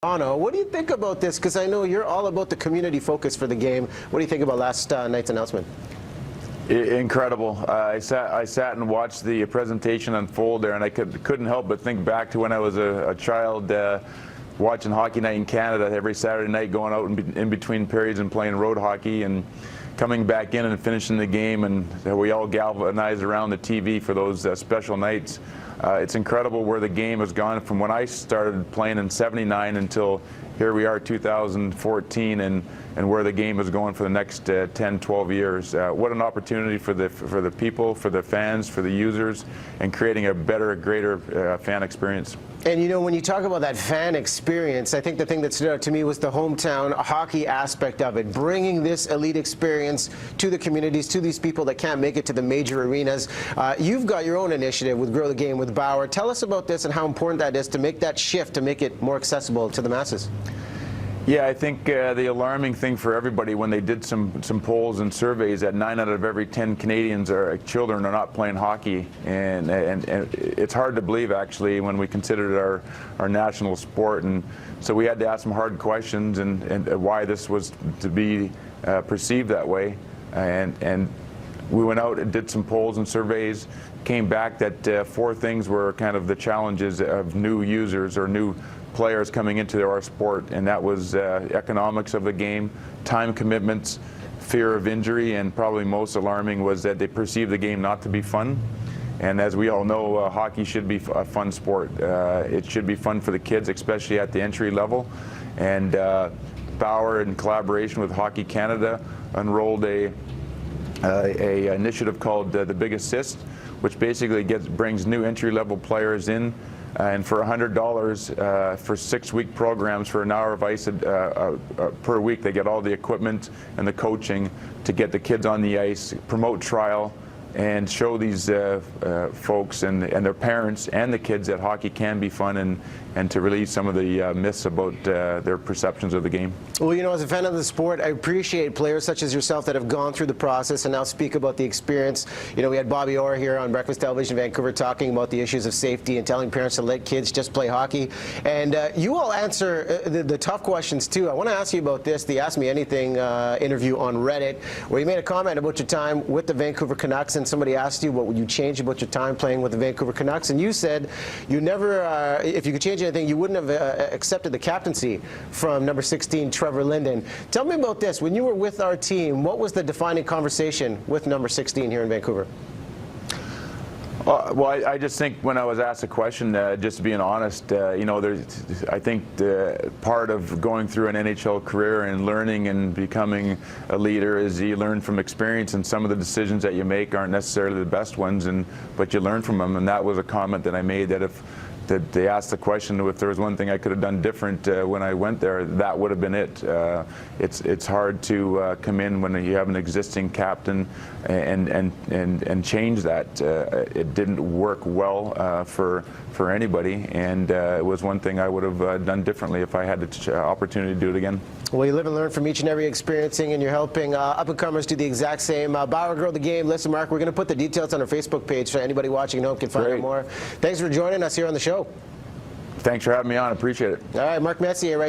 What do you think about this? Because I know you're all about the community focus for the game. What do you think about last night's announcement? Incredible. I sat and watched the presentation unfold there, and I couldn't help but think back to when I was a child watching Hockey Night in Canada every Saturday night, going out in between periods and playing road hockey and coming back in and finishing the game, and we all galvanized around the TV for those special nights. It's incredible where the game has gone from when I started playing in '79 until here we are 2014, and where the game is going for the next 10, 12 years. What an opportunity for the people, for the fans, for the users, and creating a better, greater fan experience. And you know, when you talk about that fan experience, I think the thing that stood out to me was the hometown hockey aspect of it, bringing this elite experience to the communities, to these people that can't make it to the major arenas. You've got your own initiative with Grow the Game with Bauer. Tell us about this and how important that is to make that shift, to make it more accessible to the masses. Yeah, I think the alarming thing for everybody when they did some polls and surveys that 9 out of every 10 Canadians or children are not playing hockey, and it's hard to believe actually when we considered it our national sport. And so we had to ask some hard questions and why this was to be perceived that way. And we went out and did some polls and surveys, came back that 4 things were kind of the challenges of new users or new players coming into our sport, and that was economics of the game, time commitments, fear of injury, and probably most alarming was that they perceive the game not to be fun. And as we all know, hockey should be a fun sport. It should be fun for the kids, especially at the entry level. And Bauer, in collaboration with Hockey Canada, unrolled a initiative called the Big Assist, which basically brings new entry-level players in. And for $100 for 6-week programs for an hour of ice per week, they get all the equipment and the coaching to get the kids on the ice, promote trial, and show these folks and their parents and the kids that hockey can be fun, and to relieve some of the myths about their perceptions of the game. Well, you know, as a fan of the sport, I appreciate players such as yourself that have gone through the process and now speak about the experience. You know, we had Bobby Orr here on Breakfast Television Vancouver talking about the issues of safety and telling parents to let kids just play hockey. And you all answer the tough questions too. I want to ask you about this, the Ask Me Anything interview on Reddit, where you made a comment about your time with the Vancouver Canucks, and somebody asked you what would you change about your time playing with the Vancouver Canucks, and you said you never, if you could change anything, you wouldn't have accepted the captaincy from number 16, Trevor Linden. Tell me about this. When you were with our team, what was the defining conversation with number 16 here in Vancouver? Well, I just think when I was asked a question, just being honest, you know, I think part of going through an NHL career and learning and becoming a leader is you learn from experience, and some of the decisions that you make aren't necessarily the best ones, but you learn from them. And that was a comment that I made, that if they asked the question if there was one thing I could have done different when I went there, that would have been it. It's hard to come in when you have an existing captain and change that. It didn't work well for anybody, and it was one thing I would have done differently if I had the opportunity to do it again. Well, you live and learn from each and every experiencing, and you're helping up-and-comers do the exact same. Bauer, Grow the Game. Listen, Mark, we're going to put the details on our Facebook page so anybody watching at home can find out more. Thanks for joining us here on the show. Thanks for having me on. Appreciate it. All right, Mark Messier right